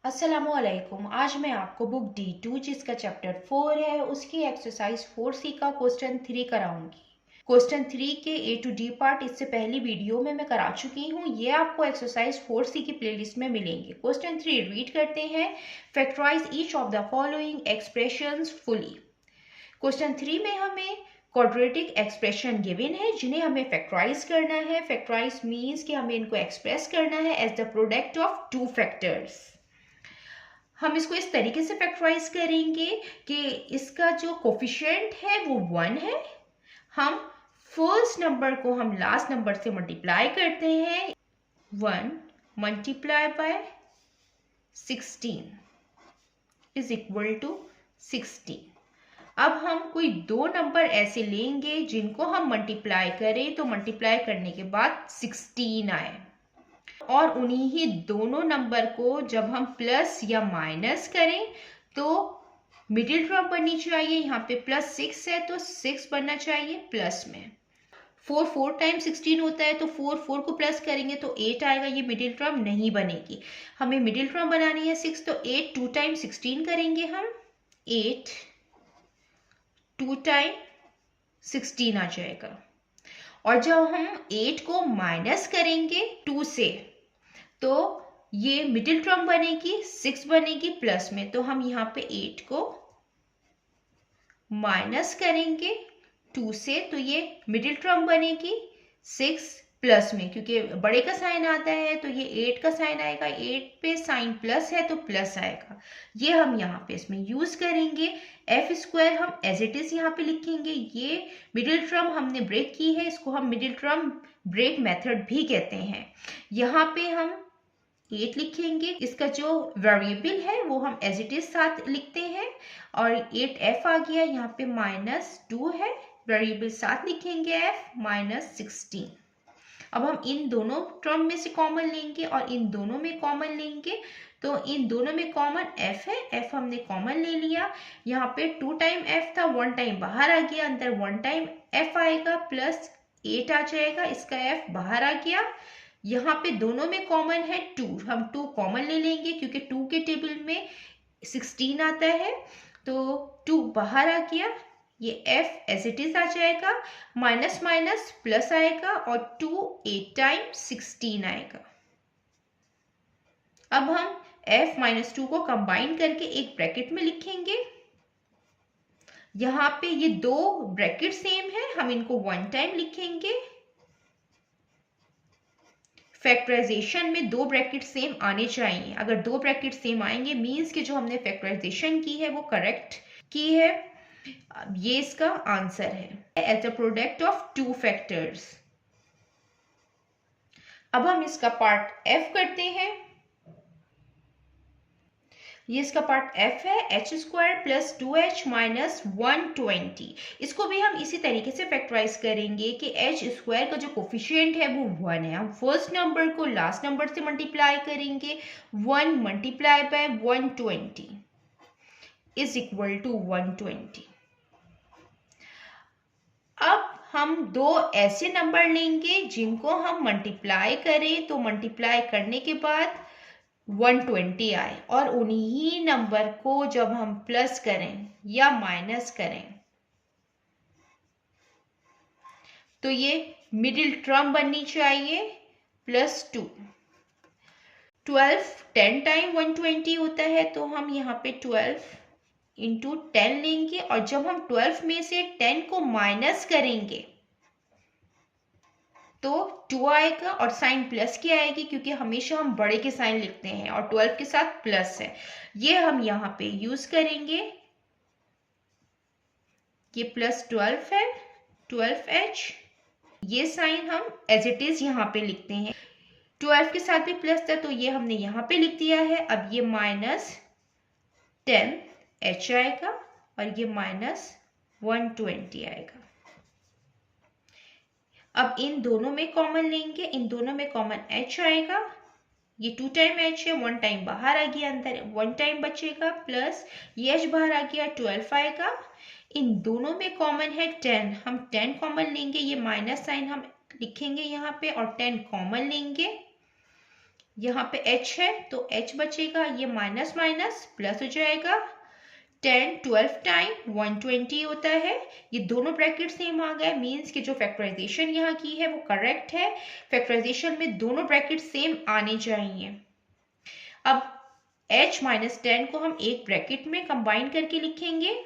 अस्सलामुअलैकुम। आज मैं आपको बुक D2 जिसका चैप्टर 4 है उसकी एक्सरसाइज 4C का क्वेश्चन 3 कराऊंगी। क्वेश्चन 3 के A to D पार्ट इससे पहली वीडियो में मैं करा चुकी हूँ। ये आपको एक्सरसाइज 4C की प्लेलिस्ट में मिलेंगे। क्वेश्चन 3 रीड करते हैं। Factorise each of the following expressions fully. Question 3 में हमें क्वाड्रेटिक एक्सप्रेशन गिवन है जिन्हें हमें फैक्टराइज करना है। फैक्टराइज मीन्स कि हमें इनको एक्सप्रेस करना है as the product of two factors. हम इसको इस तरीके से फैक्टराइज करेंगे कि इसका जो कोफिशिएंट है वो 1 है। हम फर्स्ट नंबर को हम लास्ट नंबर से मल्टीप्लाई करते हैं। 1 multiply by 16 is equal to 16। अब हम कोई दो नंबर ऐसे लेंगे जिनको हम मल्टीप्लाई करें तो मल्टीप्लाई करने के बाद 16 आए, और उन्हीं ही दोनों नंबर को जब हम प्लस या माइनस करें तो मिडिल टर्म बननी चाहिए। यहाँ पे +6 है तो 6 बनना चाहिए प्लस में। 4 टाइम 16 होता है तो 4 को प्लस करेंगे तो 8 आएगा। ये मिडिल टर्म नहीं बनेगी, हमें मिडिल टर्म बनानी है 6, तो 8 2 टाइम 16 करेंगे हम। 8 2 टाइम 16 आ जाएगा। और जब हम 8 को माइनस करेंगे 2 से तो ये मिडिल टर्म बनेगी 6 बनेगी प्लस में, तो हम यहाँ पे 8 को माइनस करेंगे 2 से तो ये मिडिल टर्म बनेगी 6 प्लस में, क्योंकि बड़े का साइन आता है तो ये 8 का साइन आएगा। 8 पे साइन प्लस है तो प्लस आएगा। ये हम यहाँ पे इसमें यूज करेंगे। f² हम एज इट इज यहाँ पे लिखेंगे। ये मिडिल टर्म हमने ब्रेक की है, इसको हम मिडिल टर्म ब्रेक मेथड भी कहते हैं। यहाँ पे हम 8 लिखेंगे, इसका जो वेरिएबल है वो हम एज इट इज साथ लिखते हैं, और 8f आ गया। यहाँ पे -2 है, वेरिएबल साथ लिखेंगे f -16। अब हम इन दोनों टर्म में से कॉमन लेंगे और इन दोनों में कॉमन लेंगे, तो इन दोनों में कॉमन f है, f हमने कॉमन ले लिया। यहाँ पे 2 टाइम f था, 1 टाइम बाहर आ गया, अंदर 1 टाइम f आएगा प्लस 8 आ जाएगा, इसका f बाहर आ गया। यहाँ पे दोनों में कॉमन है 2, हम 2 कॉमन ले लेंगे क्योंकि 2 के टेबल में 16 आता है, तो 2 बाहर आ गया। ये f एज इट इज आ जाएगा, माइनस माइनस प्लस आएगा और 2 8 टाइम 16 आएगा। अब हम f -2 को कंबाइन करके एक ब्रैकेट में लिखेंगे। यहाँ पे ये दो ब्रैकेट सेम है, हम इनको 1 टाइम लिखेंगे। फैक्टराइजेशन में दो ब्रैकेट सेम आने चाहिए। अगर दो ब्रैकेट सेम आएंगे मीन्स कि जो हमने फैक्टराइजेशन की है वो करेक्ट की है। ये इसका आंसर है as a product of two factors. अब हम इसका पार्ट f करते हैं। ये इसका पार्ट f है, h² + 2h - 120। इसको भी हम इसी तरीके से फैक्टराइज करेंगे कि h² का जो कोफिशिएंट है वो 1 है। हम फर्स्ट नंबर को लास्ट नंबर से मल्टीप्लाई करेंगे। 1 multiply by 120 is equal to 120। अब हम दो ऐसे नंबर लेंगे जिनको हम मल्टीप्लाई करें तो मल्टीप्लाई करने के बाद 120 आए, और उन्हीं नंबर को जब हम प्लस करें या माइनस करें तो ये मिडिल टर्म बननी चाहिए +2। 12 10 टाइम 120 होता है, तो हम यहाँ पे 12 × 10 लेंगे, और जब हम 12 में से 10 को माइनस करेंगे तो 2 आएगा, और साइन प्लस की आएगी क्योंकि हमेशा हम बड़े के साइन लिखते हैं और 12 के साथ प्लस है। ये हम यहाँ पे यूज करेंगे। ये +12 है, 12h। ये साइन हम एज इट इज यहाँ पे लिखते हैं। 12 के साथ भी प्लस था तो ये हमने यहाँ पे लिख दिया है। अब ये -10h आएगा और ये -120 आएगा। अब इन दोनों में कॉमन लेंगे, इन दोनों में कॉमन h आएगा। ये 2 टाइम h है, 1 टाइम बाहर आ गया, अंदर 1 टाइम बचेगा, प्लस ये h बाहर आ गया, 12 आएगा। इन दोनों में कॉमन है 10, हम 10 कॉमन लेंगे। ये माइनस साइन हम लिखेंगे यहाँ पे और 10 कॉमन लेंगे। यहाँ पे h है तो h बचेगा, ये माइनस माइनस प्लस हो जाएगा, 10 12 टाइम 120 होता है। ये दोनों ब्रैकेट सेम आ गए, मीन्स कि जो फैक्टराइजेशन यहाँ की है वो करेक्ट है। फैक्टराइजेशन में दोनों ब्रैकेट सेम आने चाहिए। अब h माइनस 10 को हम एक ब्रैकेट में कंबाइन करके लिखेंगे।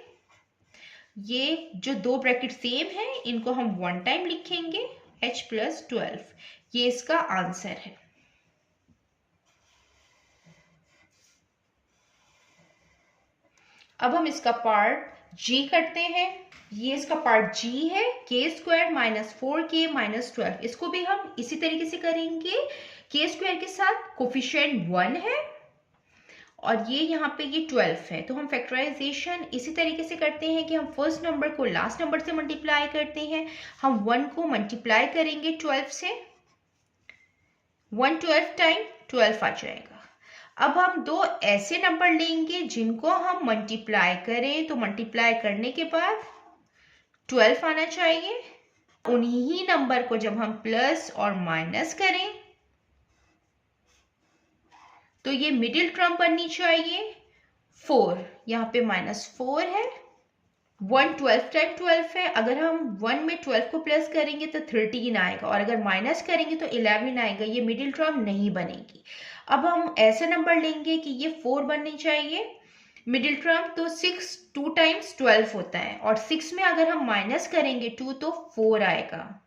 ये जो दो ब्रैकेट सेम है इनको हम वन टाइम लिखेंगे, h प्लस 12। ये इसका आंसर है। अब हम इसका पार्ट g करते हैं। ये इसका पार्ट g है, k square minus 4k minus 12। इसको भी हम इसी तरीके से करेंगे। k स्क्वायर के साथ कोफिशिएंट 1 है और ये यहाँ पे ये 12 है, तो हम फैक्टराइजेशन इसी तरीके से करते हैं कि हम फर्स्ट नंबर को लास्ट नंबर से मल्टीप्लाई करते हैं। हम 1 को मल्टीप्लाई करेंगे 12 से, 1 12 टाइम 12 आ जाएगा। अब हम दो ऐसे नंबर लेंगे जिनको हम मल्टीप्लाई करें, तो मल्टीप्लाई करने के बाद 12 आना चाहिए। उन्हीं ही नंबर को जब हम प्लस और माइनस करें तो ये मिडिल टर्म बननी चाहिए 4। यहाँ पे -4 है, 1 12 टाइम 12 है। अगर हम 1 में 12 को प्लस करेंगे तो 13 आएगा और अगर माइनस करेंगे तो 11 आएगा। ये मिडिल टर्म नहीं बनेगी। अब हम ऐसे नंबर लेंगे कि ये 4 बननी चाहिए मिडिल टर्म, तो 6 2 टाइम्स 12 होता है और 6 में अगर हम माइनस करेंगे 2 तो 4 आएगा।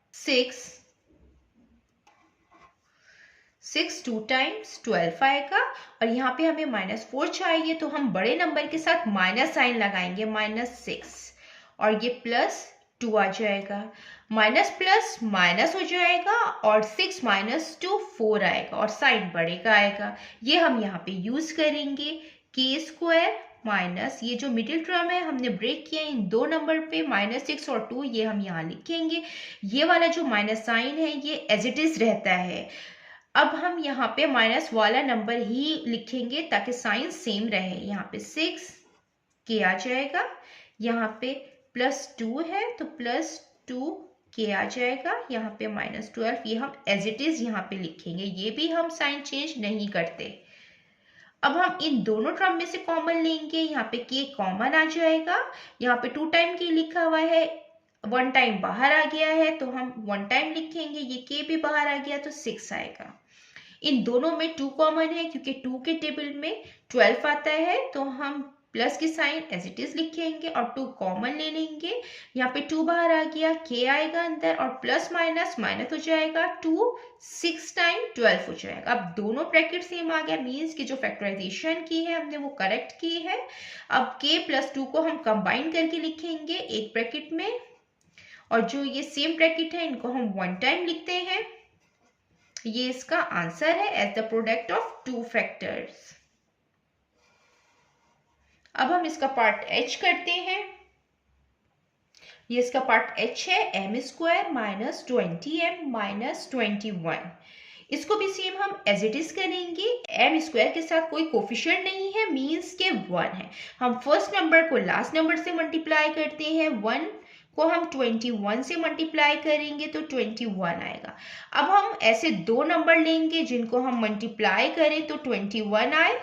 6 2 टाइम्स 12 आएगा और यहाँ पे हमें -4 चाहिए, तो हम बड़े नंबर के साथ माइनस साइन लगाएंगे, -6 और ये +2 आ जाएगा। माइनस प्लस माइनस हो जाएगा और 6 - 2 4 आएगा और साइन बड़े का आएगा। ये हम यहाँ पे यूज करेंगे। k स्क्वायर माइनस ये जो मिडिल टर्म है हमने ब्रेक किया इन दो नंबर पे, -6 और 2, ये हम यहाँ लिखेंगे। ये वाला जो माइनस साइन है ये एज इट इज रहता है। अब हम यहाँ पे माइनस वाला नंबर ही लिखेंगे ताकि साइन सेम रहे। यहाँ पे 6 k आ जाएगा, यहाँ पे +2 है तो +2 k आ जाएगा, यहाँ पे -12। ये हम एज इट इज यहाँ पे लिखेंगे, ये भी हम साइन चेंज नहीं करते। अब हम इन दोनों टर्म में से कॉमन लेंगे, यहाँ पे k कॉमन आ जाएगा। यहाँ पे 2 टाइम k लिखा हुआ है, 1 टाइम बाहर आ गया है तो हम 1 टाइम लिखेंगे। ये k भी बाहर आ गया तो 6 आएगा। इन दोनों में 2 कॉमन है क्योंकि 2 के टेबल में 12 आता है, तो हम प्लस की साइन एज इट इज लिखेंगे और 2 कॉमन ले लेंगे। यहाँ पे 2 बाहर आ गया, k आएगा अंदर और प्लस माइनस माइनस हो जाएगा, 2 6 टाइम 12 हो जाएगा। अब दोनों ब्रैकेट सेम आ गया, मीन्स कि जो फैक्टराइजेशन की है हमने वो करेक्ट की है। अब k + 2 को हम कंबाइन करके लिखेंगे एक ब्रैकेट में और जो ये सेम ब्रैकेट है इनको हम 1 टाइम लिखते हैं। ये इसका आंसर है as the product of 2 factors. अब हम इसका पार्ट h करते हैं। ये इसका पार्ट h है, m स्क्वायर -20m -21। इसको भी सेम हम एज इट इज करेंगे। m स्क्वायर के साथ कोई कोफिशिएंट नहीं है, मीन्स के 1 है। हम फर्स्ट नंबर को लास्ट नंबर से मल्टीप्लाई करते हैं, 1 को हम 21 से मल्टीप्लाई करेंगे तो 21 आएगा। अब हम ऐसे दो नंबर लेंगे जिनको हम मल्टीप्लाई करें तो 21 आए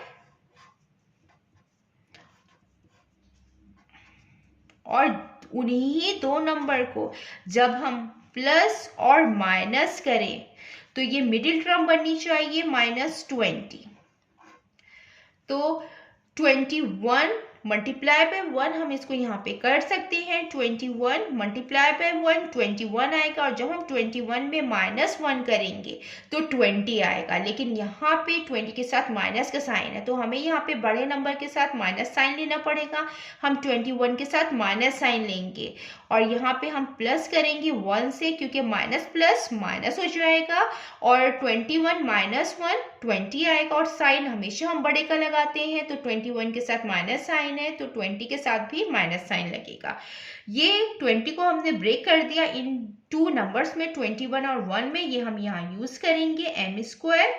और उन्हीं दो नंबर को जब हम प्लस और माइनस करें तो ये मिडिल टर्म बननी चाहिए -20। तो 21 मल्टीप्लाई बाय 1 हम इसको यहाँ पे कर सकते हैं। 21 मल्टीप्लाई बाय 1 21 आएगा और जब हम 21 में -1 करेंगे तो 20 आएगा, लेकिन यहाँ पे 20 के साथ माइनस का साइन है तो हमें यहाँ पे बड़े नंबर के साथ माइनस साइन लेना पड़ेगा। हम 21 के साथ माइनस साइन लेंगे और यहाँ पे हम प्लस करेंगे 1 से, क्योंकि माइनस प्लस माइनस हो जाएगा और 21 -1 20 आएगा और साइन हमेशा हम बड़े का लगाते हैं, तो 21 के साथ माइनस साइन है तो 20 के साथ भी माइनस साइन लगेगा। ये 20 को हमने ब्रेक कर दिया इन 2 नंबर्स में, 21 और 1 में। ये हम यहाँ यूज करेंगे m स्क्वायर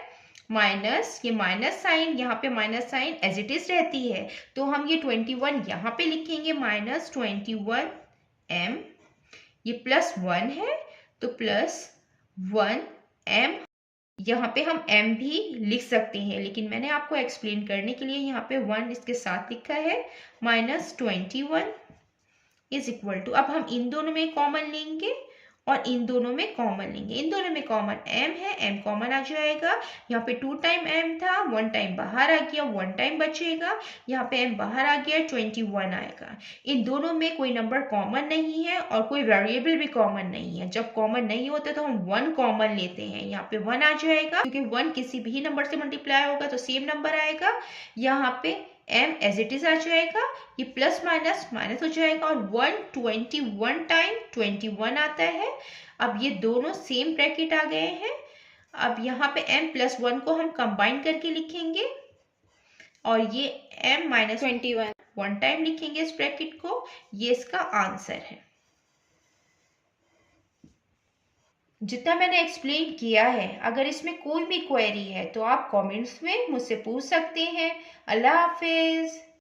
माइनस ये माइनस साइन, यहाँ पे minus sign as it is रहती है तो हम ये 21 यहाँ पे लिखेंगे -21m। ये +1 है तो +1m यहाँ पे हम m भी लिख सकते हैं, लेकिन मैंने आपको एक्सप्लेन करने के लिए यहाँ पे 1 इसके साथ लिखा है। -21 इज इक्वल टू, अब हम इन दोनों में कॉमन लेंगे और इन दोनों में कॉमन लेंगे। इन दोनों में कॉमन m है, m कॉमन आ जाएगा। यहाँ पे 2 टाइम m था, 1 टाइम बाहर आ गया, 1 टाइम बचेगा। यहाँ पे m बाहर आ गया, 21 आएगा। इन दोनों में कोई नंबर कॉमन नहीं है और कोई वेरिएबल भी कॉमन नहीं है। जब कॉमन नहीं होते तो हम 1 कॉमन लेते हैं, यहाँ पे 1 आ जाएगा, क्योंकि 1 किसी भी नंबर से मल्टीप्लाई होगा तो सेम नंबर आएगा। यहाँ पे m एज इट इज आ जाएगा, ये प्लस माइनस माइनस हो जाएगा और 121 टाइम 21 आता है। अब ये दोनों सेम ब्रैकेट आ गए हैं। अब यहाँ पे m प्लस 1 को हम कंबाइन करके लिखेंगे और ये m माइनस 21 1 टाइम लिखेंगे इस ब्रैकेट को। ये इसका आंसर है। जितना मैंने एक्सप्लेन किया है, अगर इसमें कोई भी क्वेरी है तो आप कमेंट्स में मुझसे पूछ सकते हैं। अल्लाह हाफिज।